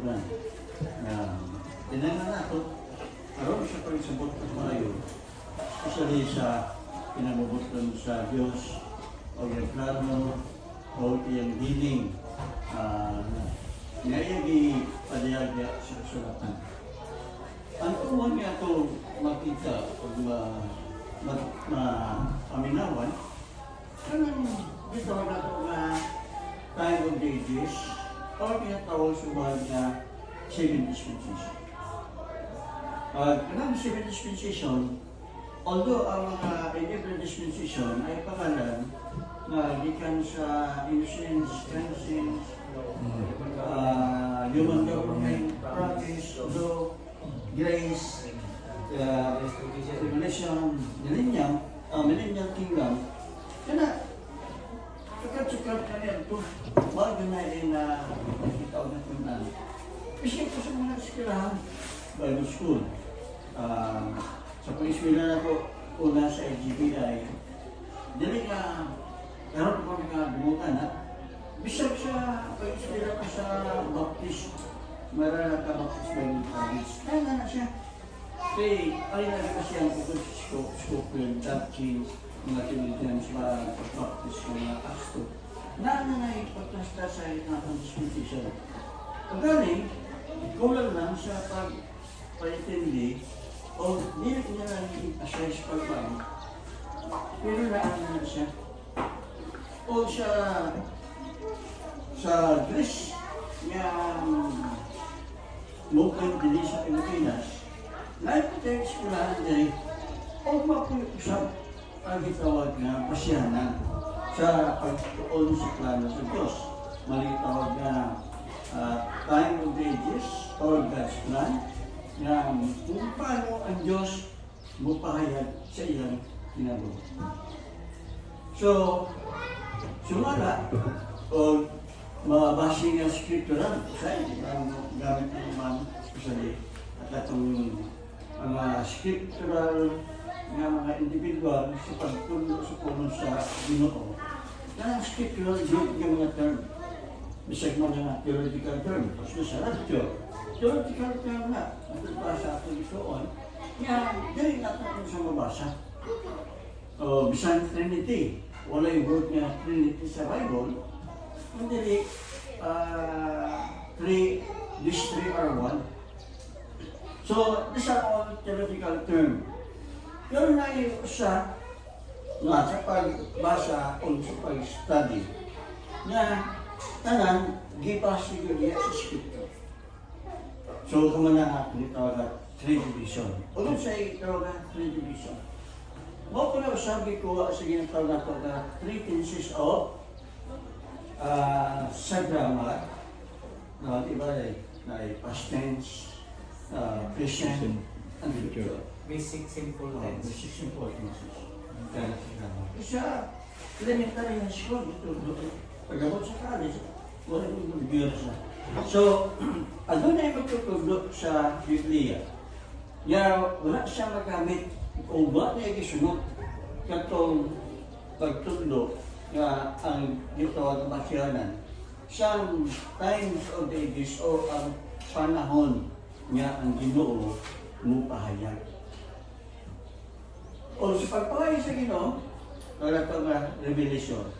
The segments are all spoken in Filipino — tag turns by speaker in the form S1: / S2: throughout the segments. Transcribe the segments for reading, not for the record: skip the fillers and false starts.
S1: natutunan. Tinangan nato, aron siya pagsabot ng maayo, especially sa pinamubot sa Diyos o yung plano o yung healing ngayagi padayagya sa kasulatan. Ang tuwan niya ito makita o paminawan, kanang dito na ito na time of the ages o tinatawag sa mga na 7 dispensation. Kanang 7 dispensation, although ang mga different dispensation ay pangalan na gikan sa innocence, conscience, human government, practice, law, grace, revelation, millennial kingdom. Kaya sukat-sukat na yan ito. Bago na rin na nakita na ito na. Kasi ito sa mga eskwelahan, Bible school. Sa pag-eskwela na ko, una sa LGBI, dili ka, karoon ko mga dumutan ha. Bisag sa pag-eskwela ka sa Baptist, marala ka Baptist Bible College. Kaya na siya. Kaya, alin na kasi ang pagod sa scope yung doctrines, mga Philippines, mga Baptist, mga Asto. Na ipagkasta sa itang dispensation. Pagaling, kulang lang sa pag-intindi o hindi niya lang i-assess pag-pang. Pero naan na siya. O sa Greece, yung movement din sa Pilipinas, na-protect eskwelahan din o mapag-usap ang itawag na pasyanan sa pagtuon sa plano sa Diyos. Malitawag na time of the ages or God's plan na kung paano ang Diyos mupahayag sa iyang kinabuhi. So, sumala o mabasing ang scriptural sa gamit ng mga kasali at itong mga scriptural ng mga individual sa pagtulo sa puno sa Ginoo. Na ang scriptural yung mga term. Bisag mga theological term. Tapos sa radyo. Theological term na. Ito pa sa ating itoon. Kaya, dahil natin sa mabasa. Bisan Trinity. Wala yung word nga Trinity sa Bible. Hindi, these three are one. So, these are all theological term. Pero na yung sa pagbasa o sa pag-study na tanan, gibasa yun yan sa scripture. So, kumana natin ito na 3 division. Ulo sa ito na 3 division. Mo ko na sabi ko sa ginataw na ito na 3 tenses of sa grammar. Diba na past tense, present, and future.
S2: Basic simple tense.
S1: Basic simple tenses. Kasi elementary na school, pagabot sa college, wala yung bigyan siya. So, ano na yung magtutulog sa Biblia? Wala siya magamit o wala na yung isunod katong pagtulog na ang gitawag na masyanan. Some times of the ages o ang panahon niya ang Ginoo mupahayag. O sa pagpahayag sa Ginoo, wala ito nga revelation.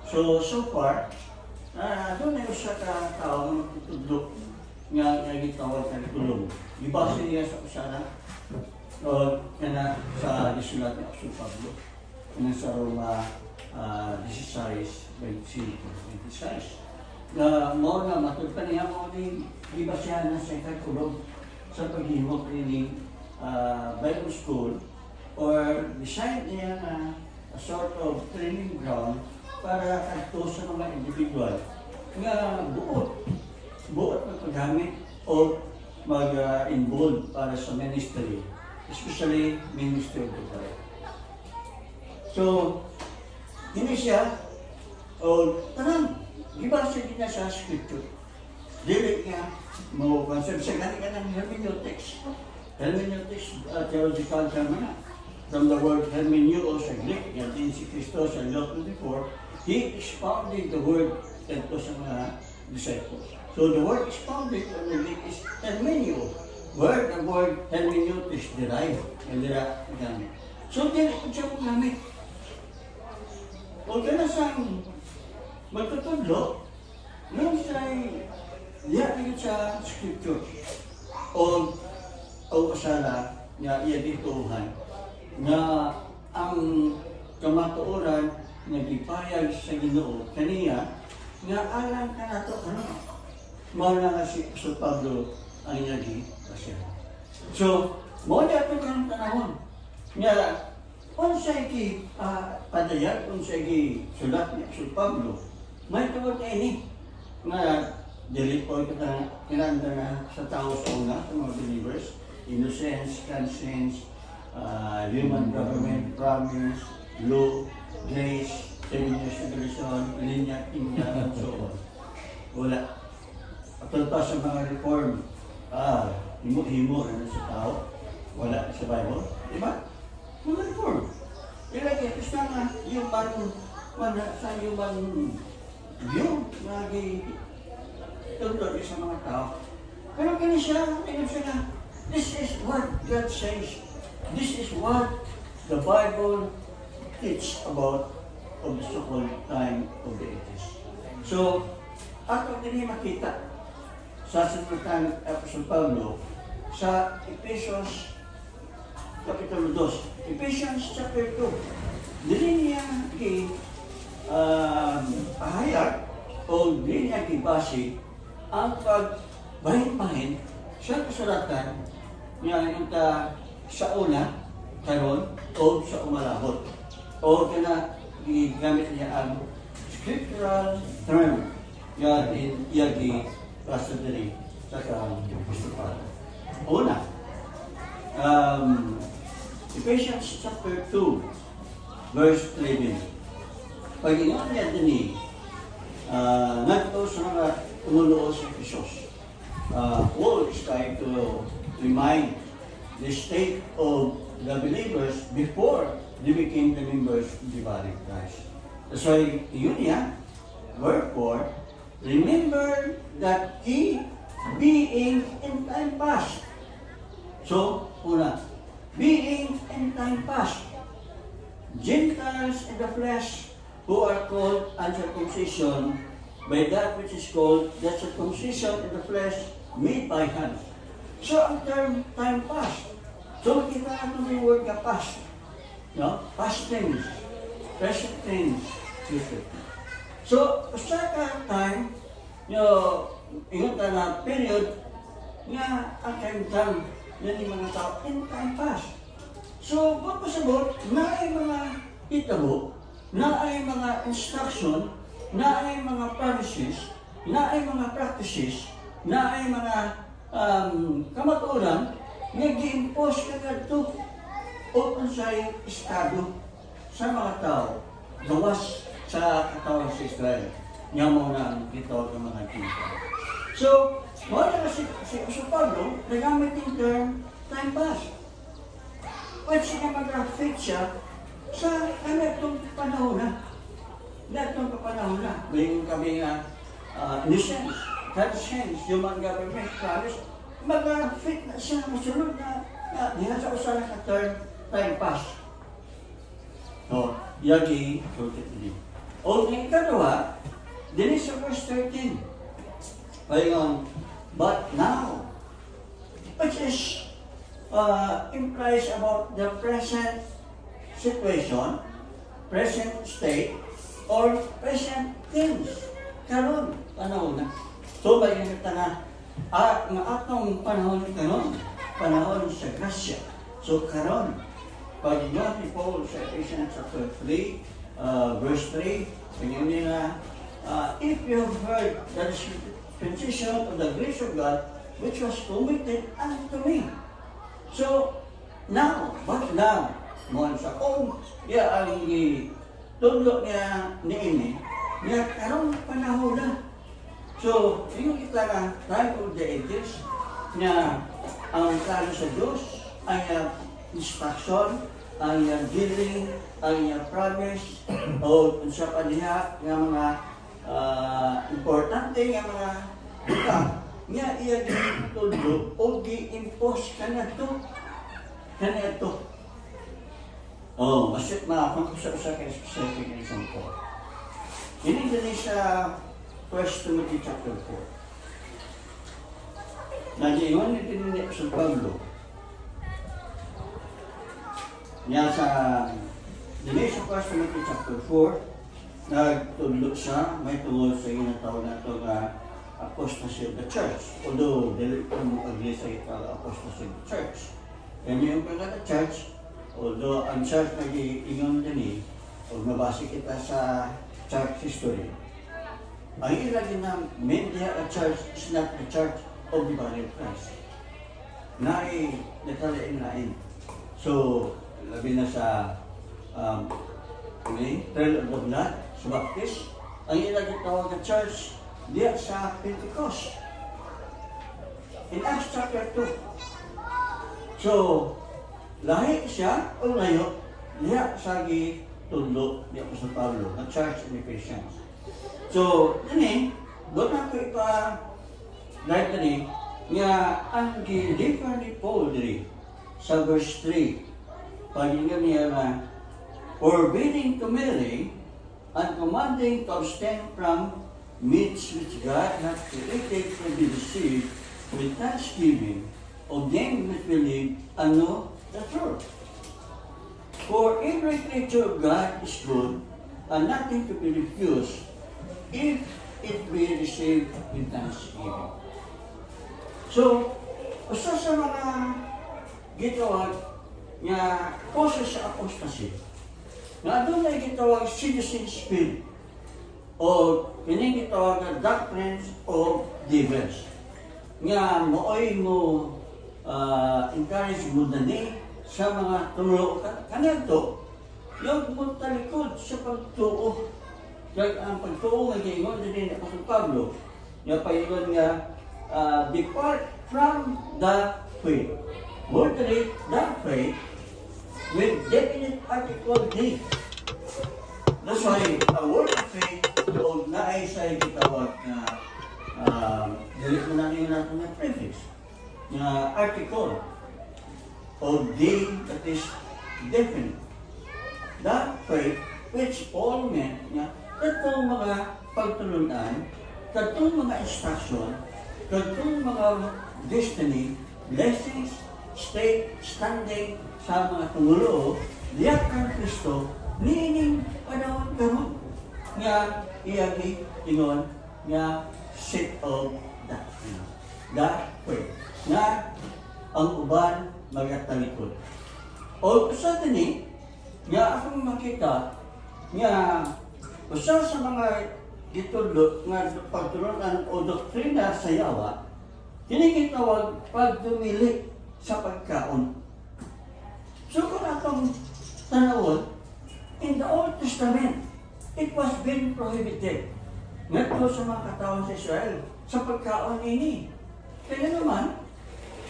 S1: So far, doon na yung sa tao na magtutulog nga gitawag na tulong. Ibasa niya sa kusara o kana sa isulat ni Apostol Pablo na sa Roma 16, 26. Na mo na matulpan niya mo din ibasa na sa katulog sa paghimok ni Bible school or decide niya na a sort of training ground para kadto sa mga individual nga buot na paggamit o mag-involve para sa ministry, especially ministry of the Bible. So, hindi siya o tanang gibasa din niya sa scripture. Dili niya mo-conserve siya gani ka ng hermeneutics. Hermeneutics, theological term na. From the word hermeneu sa Greek, yan din si Kristo sa Luke 24, he expounded the word ito sa mga disciples. So the word is founded on the Greek is hermenio, where the word hermeneutic is derived. So dili ko siya gamit. Huwag ka na siyang magtutudlo, nung siya'y dihatigit sa scripture o kasala nga iya dituhan nga ang kamatuoran nga gipayag sa Ginoo kaniya nga alang ka nato mao na nga si Apostol Pablo ang iyagi kasya. So, mao na ito kang tanawon. Nga, unsay ki padayag, unsay ki sulat ni Apostol Pablo, may tawag na ini nga dili po ito na kinanda na sa tao sa una, sa mga believers, innocence, conscience, human government, promise, law, grace, semination, linya, kingdom, and so on. Wala. Atol pa sa mga reform, himo-himo na sa tao, wala sa Bible, di ba? Mga reform. Ilagay, gusto nga yung sa human view, tundok sa mga tao. Pero kini siya, this is what God says. This is what the Bible teach about of the so-called time of the ages. So, ato din makita sa Sinultan Apostol Pablo sa Ephesians Kapitulo 2. Ephesians chapter 2. Dili niya pahayag o dili niya kibasi ang pagbahin-bahin sa kasulatan niya yung sa una, karon o sa umalabot. O kana gigamit niya ang scriptural term nga iyagi basta diri sa Apostol. Una, Ephesians chapter 2, verse 11. Pag-ingat niya din nagto sa mga tumulo sa Ephesus. Paul is trying to remind the state of the believers before they became the members of the body of Christ. That's why yun niya, wherefore, remember that ye being in time past. So, una, being in time past, Gentiles in the flesh who are called uncircumcision by that which is called the circumcision in the flesh made by hands. So, ang term time past. So, kita natin yung word na past. No? Past tense, present tense, future tense. So, sa time, ingat na period nga ang time yan yung mga tao in time past. So, kung pasabot, na ay mga hitabo, na ay mga instruction, na ay mga promises, na ay mga practices, na ay mga kamaturan, nag-i-impose kagad ito o sa estado sa mga tao, gawas sa katawan sa Israel. Nga mo na ito ang mga kita. So, wala na si Pablo, nagamit yung term time pass. Pwede siya mag-fit siya sa itong panahon na. Itong panahon na. May kami innocence, conscience, human government, promise, mag-fit na siya, masunod na diha sa usalan ka term time pass. So, yagi, o yung kadawa, din sa verse 13. Palingon, but now, which is implies about the present situation, present state, or present things. Karon, panahon na. So, ba yung na, nga atong panahon karon, panahon sa grasya. So, karon, pag inyo ni Paul sa Ephesians chapter 3, verse 3, pag-inyo nila, if you have heard the dispensation of the grace of God, which was committed unto me. So, now, but now, mo sa ang tudlo niya ni ini, niya karong panahon na. So, yung kita na time of the ages, na ang plano sa Diyos ay instruction, ang dealing, ang promise, o sa paniha ng mga importante ng mga Nga iya gitulog o gi-impose ka na to. Kanya to. Masit na kung sa kay specific example. Ini din sa 1 Timothy chapter 4. Nagiingon ni Tinini sa Pablo. Nga sa din sa 1 Timothy chapter 4, nagtudlo siya, may tungod sa ginatawag na ito nga apostasy of the church. Although, dili ko mo agree sa apostasy of the church. Yan yung pagkata-church, although ang church nag-iingon din o mabasa kita sa church history, ang ilagin na media a church is not the church of the body of Christ. Natalain. So, labi na sa trail of the blood, sa baptist, ang ilagin tawag na church diya sa Pentecost. In Acts chapter 2. So, lahi siya o layo diya sa gitudlo diya po sa Pablo, na church in Ephesians. So, dini, doon ako dahil dini, nga ang gilipan ni Paul diri sa verse 3, paginggan niya na, forbidding to marry and commanding to abstain from meats which God hath created to be received with thanksgiving of them that believe and know the truth. For every creature of God is good and nothing to be refused if it be received with thanksgiving. So, usa sa mga gitawag nga causes sa apostasy, nga doon ay gitawag seducing spirit o kining gitawag na doctrines of devils. Nga mooy mo encourage mo dani sa mga tumulo kanadto yung mo talikod sa pagtuo. Kaya ang pagtuo nga gingon din ni Apostol Pablo, nga paingon nga depart from the faith. Wordly, the faith with definite article D. That's why a word of faith o na ay sa gitawag na dili mo natin natin na prefix na article o D that is definite. The faith which all meant nga katong mga pagtulunan, katong mga instruction, katong mga destiny, blessings, state, standing sa mga tumulo, diyak kang Kristo, niining panahon karon nga iyagi ingon nga set of that faith nga ang uban magatalikod. O usa dinhi nga akong makita nga usa sa mga gitudlo nga pagtulunan o doktrina sa yawa, kini gitawag pagdumili sa pagkaon. So kung atong tanawon, in the Old Testament, it was been prohibited ngadto sa mga katawan sa Israel sa pagkaon ini. Kaya naman,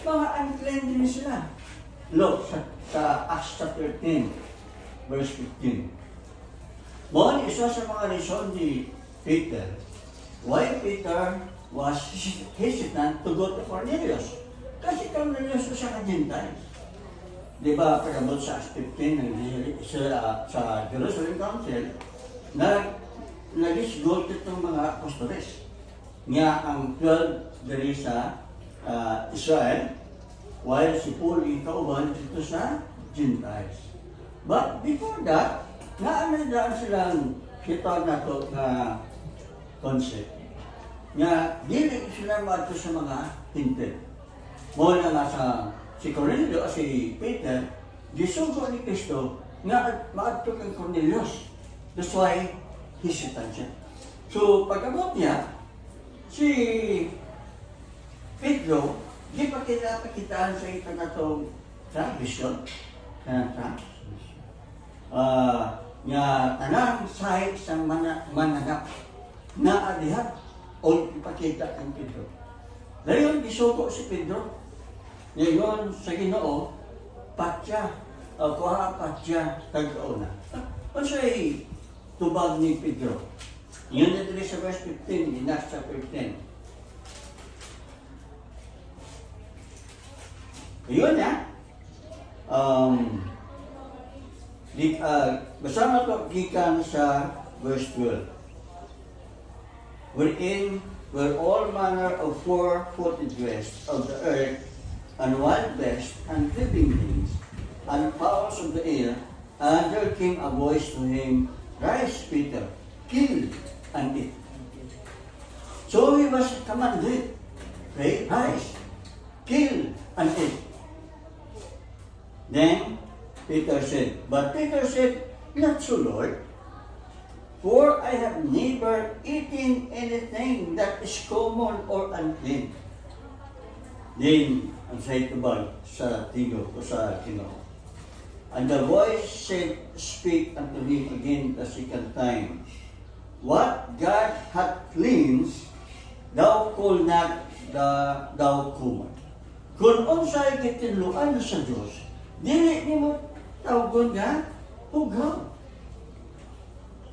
S1: mga unclean din sila. Look sa Acts chapter 10, verse 15. Mohon isa sa mga reason ni Peter, why Peter was hesitant to go to Cornelius. Kasi Cornelius siya ka-Gentiles. Diba, pagkabot sa Acts 15, sa Jerusalem Council, nag-isgold itong mga apostoles. Nga ang 12 dari sa Israel, while si Paul ikauban dito sa Gentiles. But before that, naanandaan silang kitawag na ito na concept. Nga, dili sila maadto sa mga hintil. Mula nga sa si Cornelio, si Peter, gisugo ni Kristo nga maadto kang Cornelius. That's why hesitant siya. So, pagkabot niya, si Pedro, di pa kinapakitaan sa ito na itong vision. Nga tanang sahit sa mananap na adihat o ipakita ang Pedro. Ngayon, gisugo si Pedro. Ngayon, sa Ginoo, patya, kuha patya, tag-una. Ano siya'y tubag ni Pedro? Yun na dito sa verse 15, in Acts chapter 10. Ayun na. Basta na ito, gikan sa verse 12. Wherein were all manner of four-footed beasts of the earth, and wild beasts, and creeping things, and fowls of the air, and there came a voice to him, Rise, Peter, kill and eat. So he was commanded, okay, rise, kill and eat. Then Peter said, Not so, Lord, for I have never eaten anything that is common or unclean. Then, ang say ito ba sa tigo o sa Ginoo? And the voice said, Speak unto him again the second time. What God hath cleansed, thou call not thou common. Kung unsay gitinluan sa Diyos, dili nimo tawgon nga hugaw.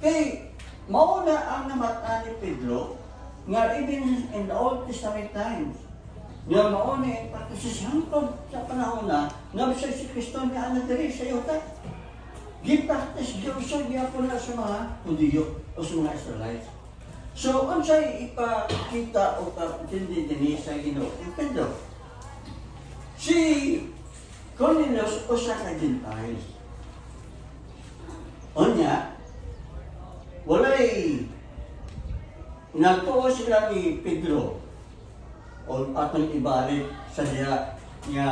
S1: Kay mauna ang namata ni Pedro nga even in the Old Testament times nga mauna ang pagkasisangkod sa panahon na nga si Kristo niya ang nadiri sa yuta. Gipaktis Diyos sa giyapon na sa mga Hudiyo o sa mga Israelites. So, unsay ipakita o kapitindi din sa Ginoo ni Pedro? Si Cornelius o sa ka-Gentiles. O niya, walay nagtuo sila ni Pedro o atong ibalik sa diya nga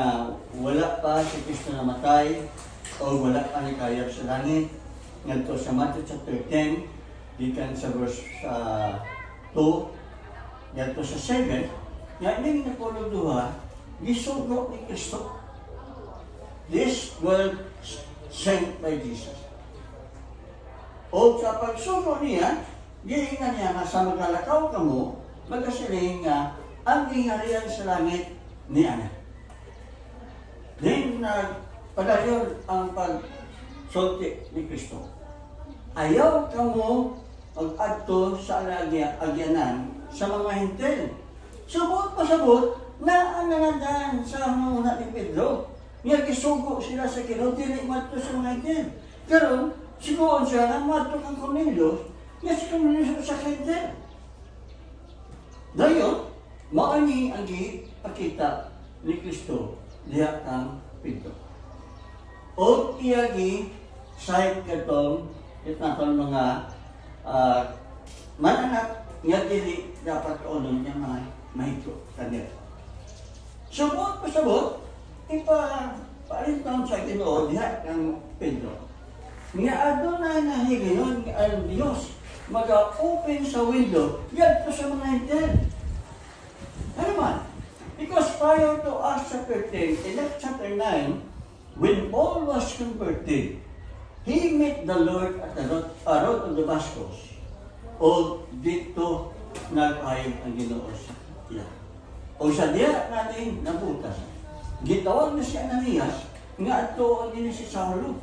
S1: wala pa si Kristo namatay o wala pa ni kayab sa langit. Ngadto sa Matthew chapter 10, gikan sa verse 2, ngadto sa 7, nga ining napulog duha, gisugo ni Kristo. This world sent by Jesus. O sa pagsugo niya, giingan niya nga sa maglalakaw ka mo, magkasiling nga ang gingarian sa langit ni Ana. Then, padayon ang pagsulti ni Kristo. Ayaw ka mo mag-adto sa agyanan sa mga hintel. Subot pasabot na ang nanandaan sa mga ni Pedro. Nga gisugo sila sa Ginoo, dili madto sa mga hintel. Pero, siguro siya na madto kang Cornelius, nga si Cornelius sa hintel. Dayon, maani ang gipakita ni Kristo diha kang Pedro. O iyagi sahit katong itnatong mga mananak nga dili dapat unon niya mga mahigko kanila. Subot pasabot, ipapalintaw sa Ginoo diha kang Pedro. Nga adunay na higayon ang Diyos mag-open sa window yadto sa mga hintel. Ano man? Because prior to Acts chapter 10 and Acts chapter 9, when Paul was converted, he met the Lord at the road of Damascus. O dito nagpahayag ang Ginoo sa iya. O sa diya natin nabutas. Gitawag na si Ananias nga ato ang ini si Saulo.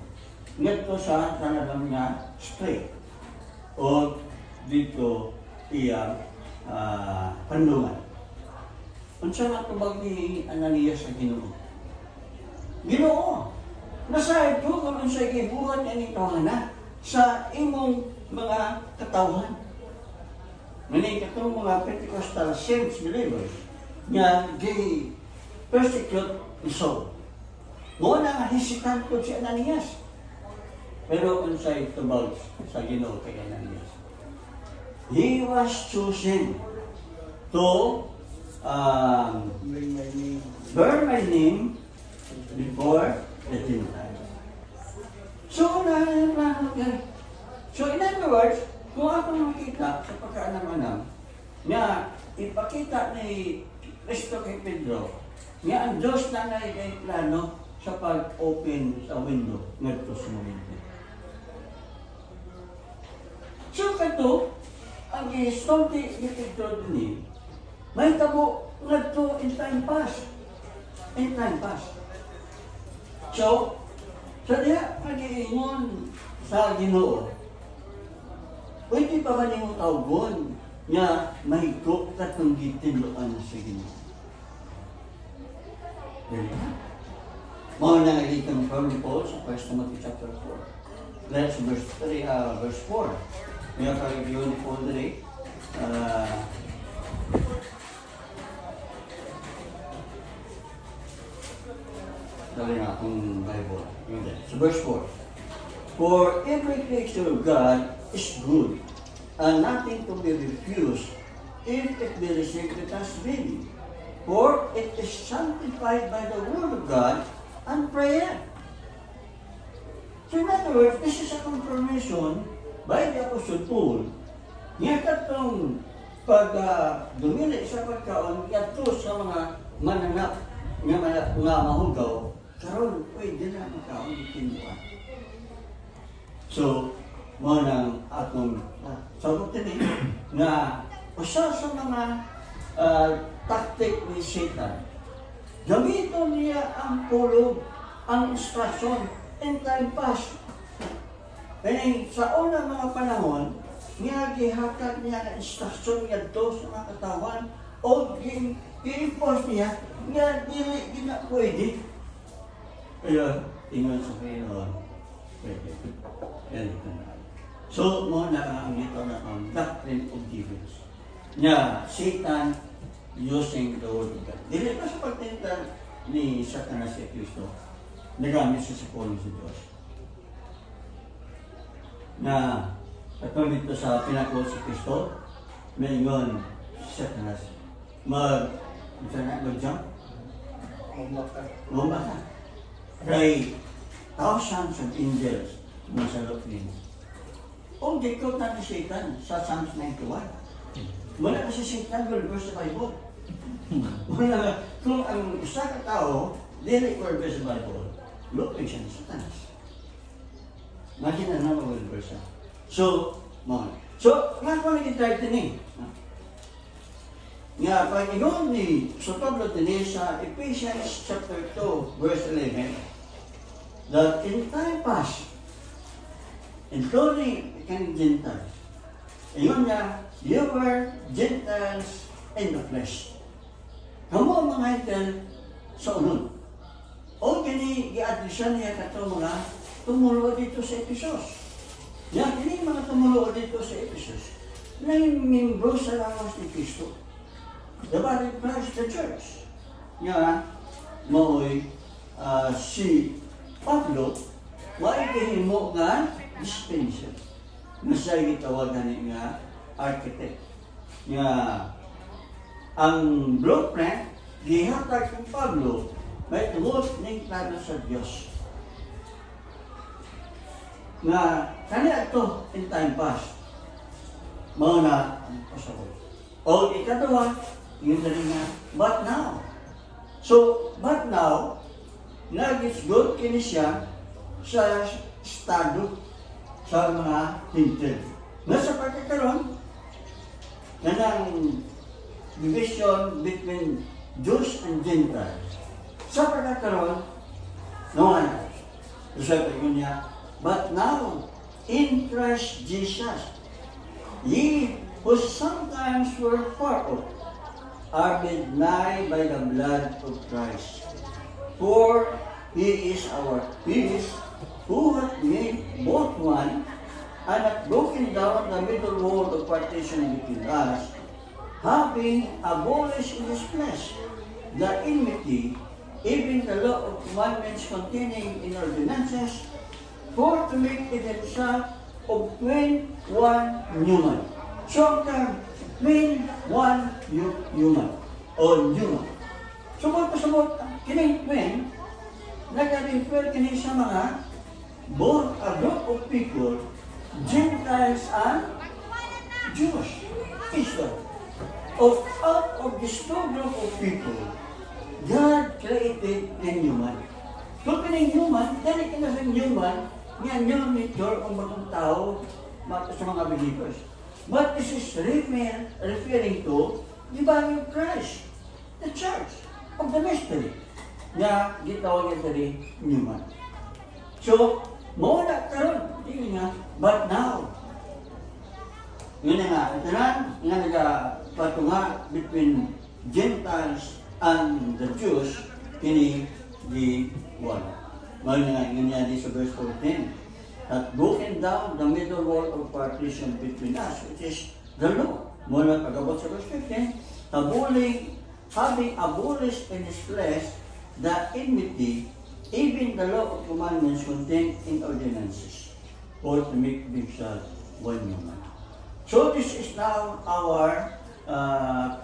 S1: Ngadto sa tanadam nga straight. O dito iya pandungan. Unsa man tubag ni Ananias sa Ginoo? Ginoo, nasayad ko kung unsay gibuhat ani tawhana sa imong mga katawhan. Mani katong mga Pentecostal saints believers nga persecute ni Saul. Mo na nga hesitant ko si Ananias. Pero unsay tubag sa Ginoo kay Ananias? He was chosen to burn my name before the Gentiles. So, in other words, kung ako makita sa pagkaanam-anam, nga ipakita ni Kristo kay Pedro, nga ang Diyos na nai plano sa pag-open sa window ngadto sa momento. So, kato, ang isulti ni Pedro din may tabo ngadto in time pass. In time pass. So, sa diya pag-iingon sa Ginoo, pwede pa ba niyong tawgon nga mahigko katong gitinloan sa Ginoo? Dili ba? Mga nangalikang from Paul sa 1 Timothy chapter 4. Let's verse 4. May pag-review ni Paul today. Dali nga akong Bible. So verse 4. For every creature of God is good, and nothing to be refused if it be received with thanksgiving. For it is sanctified by the word of God and prayer. So in other words, this is a confirmation by the Apostle Paul. Nga katong pag dumili sa pagkaon, yato sa mga mananap nga mahugaw, karon pwede na magkaon ng kinuha. So, mo nang atong sagutin na usa sa mga tactic ni Satan. Gamiton niya ang pulog, ang instruction, in time past. Kaya sa unang mga panahon, niya gihatag niya na instruction niya do sa mga katawan o i-impose niya nga dili na pwede. Kaya, tingnan sa Panginoon, pwede. So, mo na ang ito na ang doctrine of devils. Nga, Satan using the word of God. Dili pa sa pagtinta ni Satanas si Kristo, nagamit siya sa pulong sa Diyos. Na, katulad dito sa pinakul si Kristo, may ingon si Satanas, mag-jump? Mumaka. Kay thousands of angels masalot niyo. O dikot na ni Satan sa Psalms 91. Wala na si Satan verse sa Bible. Wala, kung ang isa ka tao, dili verse sa Bible, lupin siya ni Satanas. Imagine na naman verse. So, nga ko nag-drive din eh. Nga, Panginoon ni sa Pablo din sa Ephesians chapter 2, verse 11, that in time past, including Gentiles, ayun nga, you were Gentiles in the flesh. Kamu mga Gentile sa unod. O gani, i-adresyan niya kato mga tumulo dito sa Ephesus. Yan, ini mga tumulo dito sa Ephesus na yung membro sa lawas ni Kristo. The body of Christ, the church. Nga, mooy si Pablo, maikihimo nga dispenser. Nasa'y gitawagan nga architect. Nga, ang blueprint, gihatag ng Pablo, may tungod ng plano sa Diyos. Nga, kanina ito, in time past, mauna ang pasaway. O ikatawa, yun na rin nga, but now. So, but now, nag-good kini siya sa estado sa mga hintil. Nasa pagkakaroon, nanang division between Jews and Gentiles. Sa pagkakaroon, naman, sabi ko niya, but now, in Christ Jesus, ye who sometimes were far off, are made nigh by the blood of Christ. For He is our peace, who hath made both one, and hath broken down the middle wall of partition between us, having abolished in His flesh the enmity, even the law of commandments containing in ordinances, for to make it Himself of twin one human. So, twin one human, or human. Sumot, kining twin, nag-refer kini sa mga both a group of people, Gentiles and Jews. Israel. Out of this two group of people, God created a human. Kung kining human, dahil kinasang human, nga human nature ang bagong tao sa mga believers. But this is referring to the body of Christ, the church of the mystery, na gitawag niya rin human. So, mawala karon, hindi nga, but now, yun nga, itanan, nga nagpatunga between Gentiles and the Jews, kini the wall. Ngayon nga, ganyan din sa verse 14. At broken down the middle wall of partition between us, which is the law. Mula pag-abot sa verse 15, having abolished in his flesh the enmity, even the law of commandments contained in ordinances, for to make himself one human. So this is now our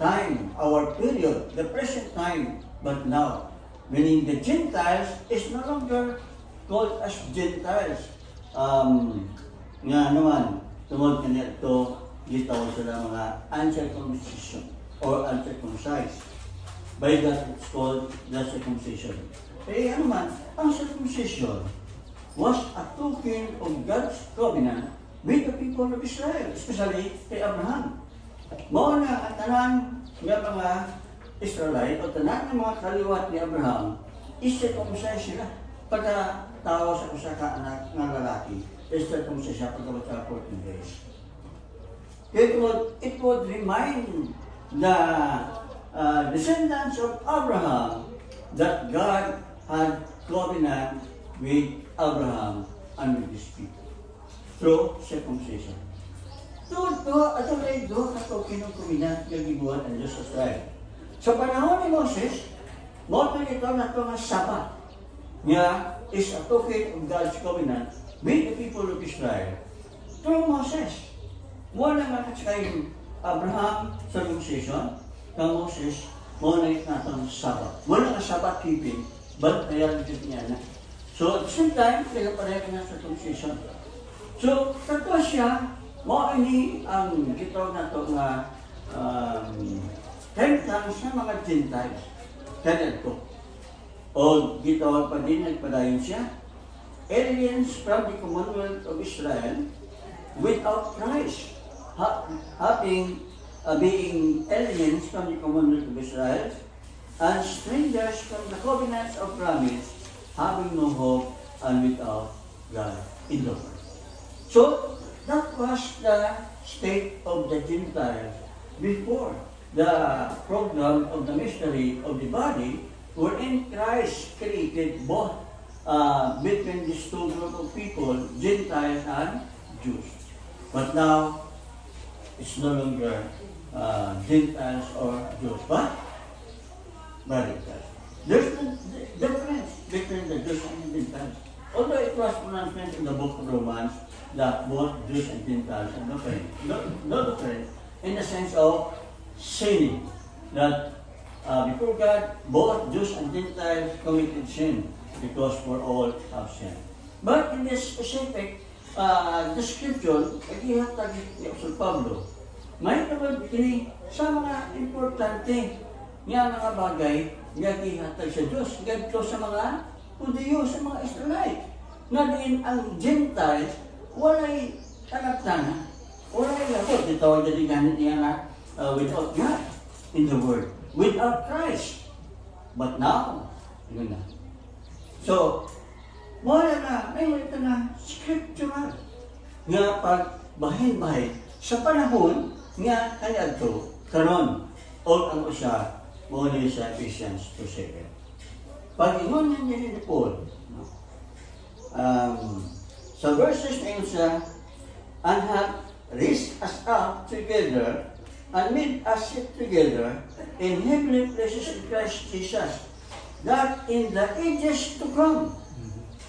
S1: time, our period, the present time, but now, meaning the Gentiles is no longer called as Gentiles. Nga naman, tungod kanila ito, gitawag sila mga uncircumcision or uncircumcised. By that, it's called the circumcision. Eh, ano man, ang circumcision was a token of God's covenant with the people of Israel, especially kay Abraham. Mao na ang tanan ng mga Israelite o tanan ng mga kaliwat ni Abraham, is-circumcised sila. Pagka-tao sa kusaka anak ng lalaki, is-circumcised siya pagkabot sa 14 days. It would remind the descendants of Abraham that God had covenant with Abraham and with his people through circumcision. Ito ay doon na ito kinukuminat yung gibuhat ng Diyos sa Israel. Sa panahon ni Moses, moto ito na ito nga Sabat. Nga is a token of God's covenant with the people of Israel through Moses. Muna nga kay Abraham circumcision, kang Moses, muna ito na itong Sabat. Muna nga Sabat keeping, but ayan ito niya na. So at the same time, kaya pareha na circumcision. So, kato siya, mo ini ang gitaw na ito nga hentang sa mga Gentiles. Kaya ito. O gitaw pa din, nagpadayon siya. Aliens from the Commonwealth of Israel without Christ. Being aliens from the Commonwealth of Israel and strangers from the covenants of promise, having no hope and without God in the world. So, that was the state of the Gentiles before the program of the mystery of the body, wherein Christ created both between these two groups of people, Gentiles and Jews. But now, it's no longer Gentiles or Jews, but Gentiles. There's a difference between the Jews and the Gentiles. Although it was pronounced in the book of Romans that both Jews and Gentiles are no different in the sense of sinning. That before God, both Jews and Gentiles committed sin because for all have sinned. But in this specific description, ikihatag ni Apostol Pablo, may tawag kini sa mga importante nga mga bagay nga ikihatag sa Diyos, ganito sa mga Hudiyo, sa mga Israelite. Nga din ang Gentiles, walay tanag-tanag, walay labot. Ito ang dadiganin niya na without God in the world, without Christ. But now, yun na. So, wala na, may ito na scriptural nga pagbahin-bahin sa panahon nga kaya ito, karon o ang usa, muna sa Ephesians 2:7. Pag-ingon niya ni Paul, sa verses na yun siya, and have raised us up together and made us sit together in heavenly places in Christ Jesus, that in the ages to come,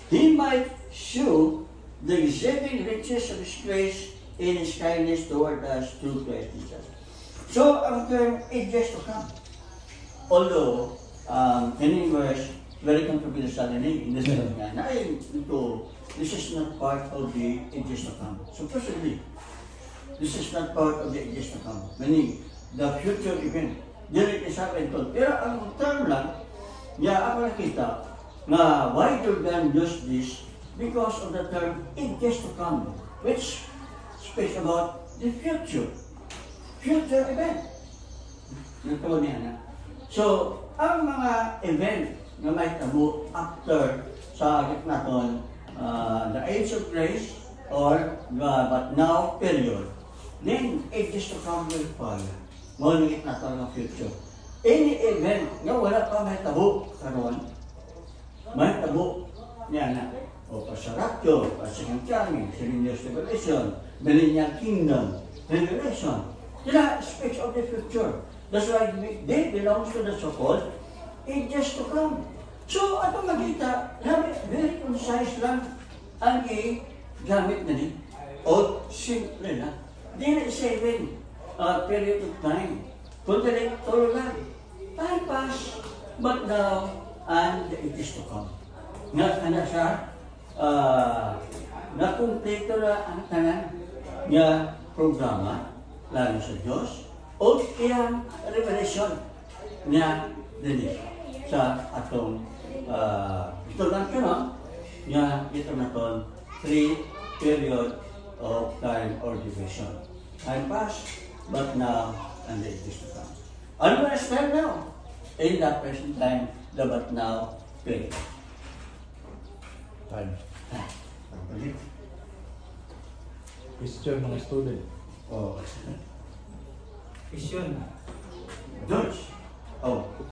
S1: He might show the exceeding riches of His grace in His kindness toward us through Christ Jesus. So, ang term ages to come, although, any verse, very controversial in this sense nga, na ito, this is not part of the ages to come. Supposedly, this is not part of the ages to come. Meaning, the future event. Dili isabi ito. Pero ang term lang, ako nakita, na wider than just this, because of the term ages to come, which speaks about the future. Future event. Nagtawag niya na. So, ang mga event na may tabo after sa gitnaton, the age of grace or but now period, then ages to come will follow. Mo ni gitnaton ng future. Any event nga wala pa may tabo karon, may tabo niya na o Pasaratio, Pasingang Coming, Senior's Revelation, Millennial Kingdom, Revelation. Sila speaks of the future. That's why they belongs to the so-called ages to come. So, ato makita, very concise lang ang gamit na ni. O simple na. Di na 7 period of time. Kundi tulo lang. Time pass, but now, and the ages to come. Nga na siya, nakumpleto na ang tanan nga programa, lalo sa Diyos, o iyang revelation niya din sa atong ito lang ito, no? Nga ito na ito, 3 period of time or division. Time passed, but now, and the ages to come. Ano ba stand now? In that present time, the but now period.
S3: Time.
S1: Balik.
S3: Question mga student.
S1: Oh,
S2: Vision.
S1: George. Oh.